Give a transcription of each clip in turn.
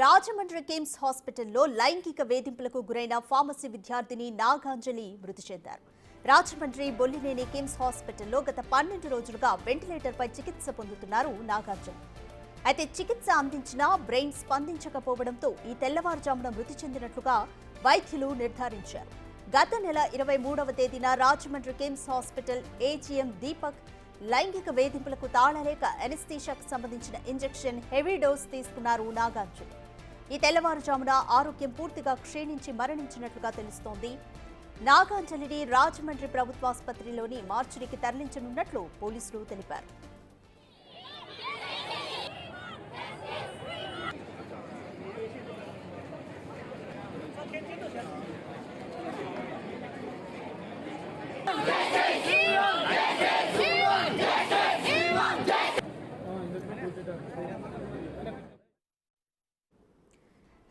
రాజమండ్రి కిమ్స్ హాస్పిటల్లో లైంగిక వేధింపులకు గురైన ఫార్మసీ విద్యార్థిని నాగాంజలి మృతి చెందారు. రాజమండ్రి బొల్లినేని కిమ్స్ హాస్పిటల్లో గత 12 రోజులుగా వెంటిలేటర్పై చికిత్స పొందుతున్నారు నాగాంజలి. అయితే చికిత్స అందించినా బ్రెయిన్ స్పందించకపోవడంతో ఈ తెల్లవారుజామున మృతి చెందినట్లుగా వైద్యులు నిర్ధారించారు. గత నెల 23వ తేదీన రాజమండ్రి కిమ్స్ హాస్పిటల్ ఏజీఎం దీపక్ లైంగిక వేధింపులకు తాళలేక ఎనస్థీషియాకు సంబంధించిన ఇంజెక్షన్ హెవీ డోస్ తీసుకున్నారు నాగాంజలి. ఈ తెల్లవారుజామున ఆరోగ్యం పూర్తిగా క్షీణించి మరణించినట్లుగా తెలుస్తోంది. నాగాంజలిని రాజమండ్రి ప్రభుత్వాసుపత్రిలోని మార్చురీకి తరలించనున్నట్లు పోలీసులు తెలిపారు.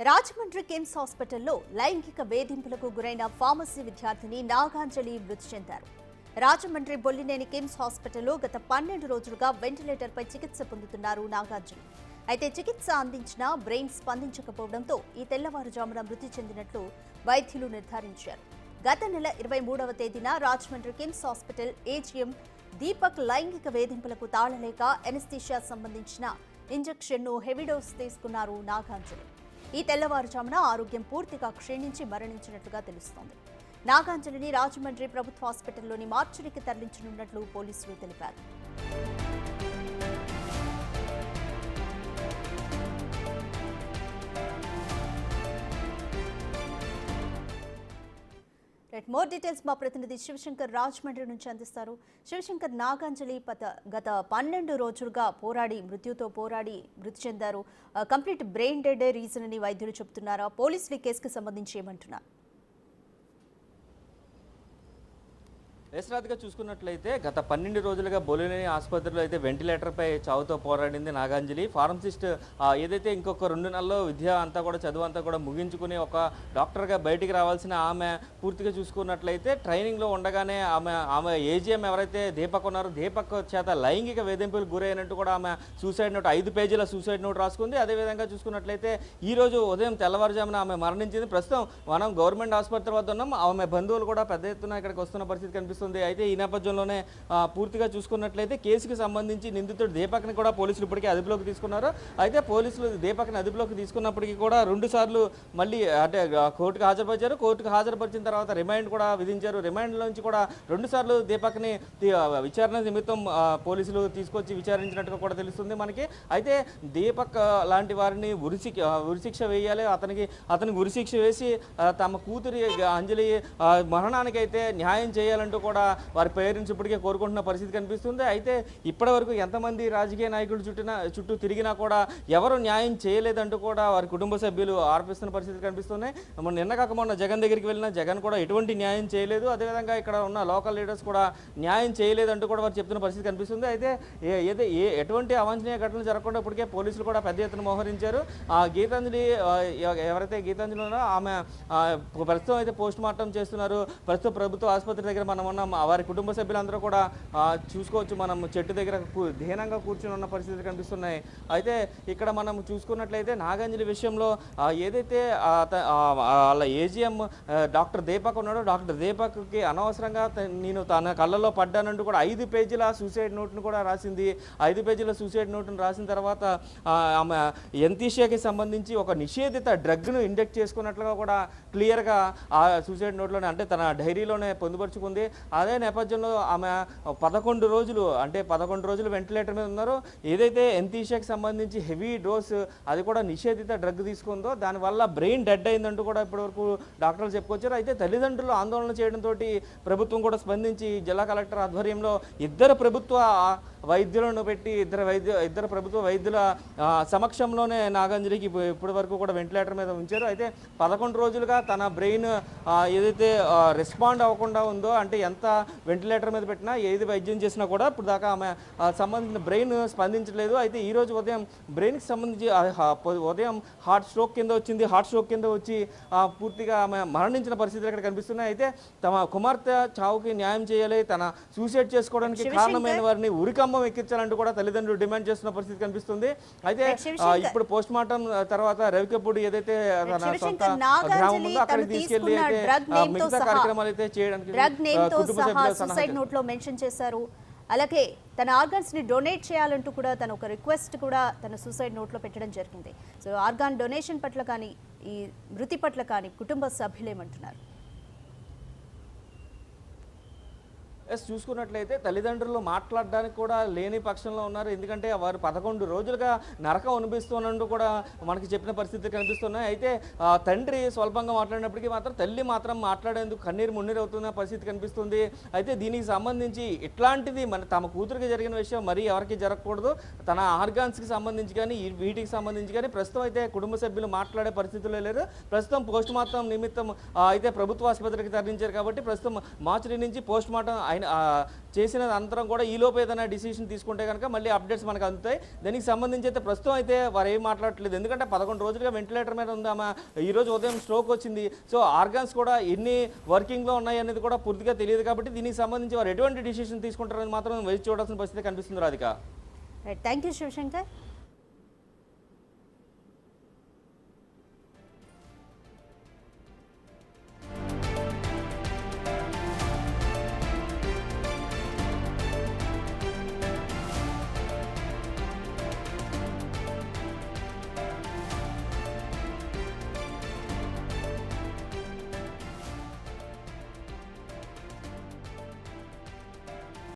రాజమండ్రి కిమ్స్ హాస్పిటల్లో లైంగిక వేధింపులకు గురైన ఫార్మసీ విద్యార్థిని నాగాంజలి మృతి చెందారు. రాజమండ్రి బొల్లినేని కిమ్స్ హాస్పిటల్లో గత 12 రోజులుగా వెంటిలేటర్పై చికిత్స పొందుతున్నారు నాగాంజలి. అయితే చికిత్స అందించినా బ్రెయిన్ స్పందించకపోవడంతో ఈ తెల్లవారుజామున మృతి చెందినట్లు వైద్యులు నిర్ధారించారు. గత నెల 23వ తేదీన రాజమండ్రి కిమ్స్ హాస్పిటల్ ఏజీఎం దీపక్ లైంగిక వేధింపులకు తాళలేక ఎనస్థీషియా సంబంధించిన ఇంజెక్షన్ను హెవీ డోస్ తీసుకున్నారు నాగాంజలి. ఈ తెల్లవారుజామున ఆరోగ్యం పూర్తిగా క్షీణించి మరణించినట్లుగా తెలుస్తోంది. నాగాంజలిని రాజమండ్రి ప్రభుత్వ హాస్పిటల్లోని మార్చురీకి తరలించనున్నట్లు పోలీసులు తెలిపారు. మోర్ డీటెయిల్స్ మా ప్రతినిధి శివశంకర్ రాజమండ్రి నుంచి అందిస్తారు. శివశంకర్, నాగాంజలి గత 12 రోజులుగా మృత్యుతో పోరాడి మృతి చెందారు. కంప్లీట్ బ్రెయిన్ డెడ్ రీజన్ అని వైద్యులు చెబుతున్నారా? పోలీసులు ఈ కేసుకు సంబంధించి ఏమంటున్నారు? యశ్రాత్గా చూసుకున్నట్లయితే గత 12 రోజులుగా బొల్లినేని ఆసుపత్రిలో అయితే వెంటిలేటర్పై చావుతో పోరాడింది నాగాంజలి. ఫార్మసిస్ట్ ఏదైతే ఇంకొక 2 నెలల్లో విద్య అంతా కూడా చదువు అంతా కూడా ముగించుకుని ఒక డాక్టర్గా బయటికి రావాల్సిన ఆమె పూర్తిగా చూసుకున్నట్లయితే ట్రైనింగ్లో ఉండగానే ఆమె ఏజీఎం ఎవరైతే దీపక్ ఉన్నారో దీపక్ చేత లైంగిక వేధింపులకు గురైనట్టు కూడా ఆమె సూసైడ్ నోట్ 5 పేజీల సూసైడ్ నోట్ రాసుకుంది. అదేవిధంగా చూసుకున్నట్లయితే ఈరోజు ఉదయం తెల్లవారుజామున ఆమె మరణించింది. ప్రస్తుతం మనం గవర్నమెంట్ ఆసుపత్రి వద్ద ఉన్నాం. ఆమె బంధువులు కూడా పెద్ద ఎత్తున ఇక్కడికి వస్తున్న పరిస్థితి కనిపిస్తుంది. అయితే ఈ నేపథ్యంలోనే పూర్తిగా చూసుకున్నట్లయితే కేసుకి సంబంధించి నిందితుడు దీపక్ని కూడా పోలీసులు ఇప్పటికే అదుపులోకి తీసుకున్నారు. అయితే పోలీసులు దీపక్ని అదుపులోకి తీసుకున్నప్పటికీ కూడా 2 సార్లు మళ్ళీ అంటే కోర్టుకు హాజరుపరిచారు. కోర్టుకు హాజరుపరిచిన తర్వాత రిమాండ్ కూడా విధించారు. రిమాండ్లో నుంచి కూడా 2 సార్లు దీపక్ని విచారణ నిమిత్తం పోలీసులు తీసుకొచ్చి విచారించినట్టుగా కూడా తెలుస్తుంది మనకి. అయితే దీపక్ లాంటి వారిని ఉరిశిక్ష వేయాలి, అతనికి ఉరిశిక్ష వేసి తమ కూతురి అంజలి మరణానికైతే న్యాయం చేయాలంటూ కూడా వారి పేరెంట్స్ ఇప్పటికే కోరుకుంటున్న పరిస్థితి కనిపిస్తుంది. అయితే ఇప్పటివరకు ఎంతమంది రాజకీయ నాయకులు చుట్టూ తిరిగినా కూడా ఎవరు న్యాయం చేయలేదంటూ కూడా వారి కుటుంబ సభ్యులు ఆరోపిస్తున్న పరిస్థితి కనిపిస్తున్నాయి. నిన్న కాక మొన్న జగన్ దగ్గరికి వెళ్ళిన జగన్ కూడా ఎటువంటి న్యాయం చేయలేదు. అదేవిధంగా ఇక్కడ ఉన్న లోకల్ లీడర్స్ కూడా న్యాయం చేయలేదంటూ కూడా వారు చెప్తున్న పరిస్థితి కనిపిస్తుంది. అయితే ఎటువంటి అవాంఛనీయ ఘటనలు జరగకుండా ఇప్పటికే పోలీసులు కూడా పెద్ద ఎత్తున మోహరించారు. గీతాంజలి ఎవరైతే గీతాంజలి ఉన్నారో ఆమె ప్రస్తుతం అయితే పోస్ట్ మార్టం చేస్తున్నారు. ప్రస్తుతం ప్రభుత్వ ఆసుపత్రి దగ్గర మనం ఉన్నాం. వారి కుటుంబ సభ్యులందరూ కూడా చూసుకోవచ్చు. మనం చెట్టు దగ్గర ధీనంగా కూర్చుని ఉన్న పరిస్థితులు కనిపిస్తున్నాయి. అయితే ఇక్కడ మనం చూసుకున్నట్లయితే నాగాంజలి విషయంలో ఏదైతే వాళ్ళ ఏజీఎం డాక్టర్ దీపక్ ఉన్నాడో డాక్టర్ దీపక్కి అనవసరంగా నేను తన కళ్ళలో పడ్డానంటూ కూడా 5 పేజీల సూసైడ్ నోట్ను కూడా రాసింది. 5 పేజీల సూసైడ్ నోట్ను రాసిన తర్వాత ఆమె ఎనస్థీషియాకి సంబంధించి ఒక నిషేధిత డ్రగ్ను ఇంజెక్ట్ చేసుకున్నట్లుగా కూడా క్లియర్గా ఆ సూసైడ్ నోట్లోనే అంటే తన డైరీలోనే పొందుపరుచుకుంది. అదే నేపథ్యంలో ఆమె 11 రోజులు వెంటిలేటర్ మీద ఉన్నారు. ఏదైతే ఎనస్థీషియాకి సంబంధించి హెవీ డోస్ అది కూడా నిషేధిత డ్రగ్ తీసుకుందో దానివల్ల బ్రెయిన్ డెడ్ అయిందంటూ కూడా ఇప్పటివరకు డాక్టర్లు చెప్పుకొచ్చారు. అయితే తల్లిదండ్రులు ఆందోళన చేయడంతో ప్రభుత్వం కూడా స్పందించి జిల్లా కలెక్టర్ ఆధ్వర్యంలో 2 ప్రభుత్వ వైద్యులను పెట్టి ఇద్దరు ప్రభుత్వ వైద్యుల సమక్షంలోనే నాగాంజలికి ఇప్పటి వరకు కూడా వెంటిలేటర్ మీద ఉంచారు. అయితే 11 రోజులుగా తన బ్రెయిన్ ఏదైతే రెస్పాండ్ అవ్వకుండా ఉందో అంటే ఎంత వెంటిలేటర్ మీద పెట్టినా ఏది వైద్యం చేసినా కూడా ఇప్పుడు దాకా ఆమె సంబంధించిన బ్రెయిన్ స్పందించలేదు. అయితే ఈరోజు ఉదయం బ్రెయిన్కి సంబంధించి ఉదయం హార్ట్ స్ట్రోక్ కింద వచ్చి పూర్తిగా ఆమె మరణించిన పరిస్థితులు ఇక్కడ కనిపిస్తున్నాయి. అయితే తమ కుమార్తె చావుకి న్యాయం చేయాలి, తన సూసైడ్ చేసుకోవడానికి కారణమైన వారిని ఉరికమ్మ స్తంభం ఎక్కించాలంటూ కూడా తల్లిదండ్రులు డిమాండ్ చేస్తున్న పరిస్థితి కనిపిస్తుంది. అయితే ఇప్పుడు పోస్ట్ మార్టం తర్వాత రవికపూడి ఏదైతే తన సొంత గ్రామం ఉందో అక్కడికి తీసుకెళ్లి అయితే మిగతా కార్యక్రమాలు అయితే చేయడానికి కుటుంబ సభ్యులు సూసైడ్ నోట్ లో మెన్షన్ చేశారు. అలాగే తన ఆర్గాన్స్ ని డొనేట్ చేయాలంటూ కూడా తన ఒక రిక్వెస్ట్ కూడా తన సూసైడ్ నోట్ లో పెట్టడం జరిగింది. సో ఆర్గాన్ డొనేషన్ పట్ల కానీ ఈ మృతి పట్ల కానీ కుటుంబ సభ్యులేమంటున్నారు? చూసుకున్నట్లయితే తల్లిదండ్రులు మాట్లాడడానికి కూడా లేని పక్షంలో ఉన్నారు. ఎందుకంటే వారు 11 రోజులుగా నరకం అనిపిస్తున్నట్టు కూడా మనకి చెప్పిన పరిస్థితి కనిపిస్తున్నాయి. అయితే తండ్రి స్వల్పంగా మాట్లాడినప్పటికీ మాత్రం తల్లి మాత్రం మాట్లాడేందుకు కన్నీరు మున్నీరు అవుతున్న పరిస్థితి కనిపిస్తుంది. అయితే దీనికి సంబంధించి ఇట్లాంటిది తమ కూతురికి జరిగిన విషయం మరీ ఎవరికి జరగకూడదు. తన ఆర్గాన్స్కి సంబంధించి కానీ వీటికి సంబంధించి కానీ ప్రస్తుతం అయితే కుటుంబ సభ్యులు మాట్లాడే పరిస్థితుల్లో లేరు. ప్రస్తుతం పోస్ట్ మార్టం నిమిత్తం అయితే ప్రభుత్వ ఆసుపత్రికి తరలించారు కాబట్టి ప్రస్తుతం మార్చి నుంచి పోస్ట్ మార్టం చేసిన అనంతరం కూడా ఈలోపు ఏదైనా డిసిషన్ తీసుకుంటే కనుక మళ్ళీ అప్డేట్స్ మనకు అందుతాయి. దానికి సంబంధించి అయితే ప్రస్తుతం అయితే వారు ఏం మాట్లాడట్లేదు. ఎందుకంటే 11 రోజులుగా వెంటిలేటర్ మీద ఉంది ఆమె. ఈరోజు ఉదయం స్ట్రోక్ వచ్చింది. సో ఆర్గాన్స్ కూడా ఎన్ని వర్కింగ్లో ఉన్నాయి అనేది కూడా పూర్తిగా తెలియదు. కాబట్టి దీనికి సంబంధించి వారు ఎటువంటి డిసిషన్ తీసుకుంటారని మాత్రం వేచి చూడాల్సిన పరిస్థితి కనిపిస్తుంది. రాధిక. Thank you Shivshankar.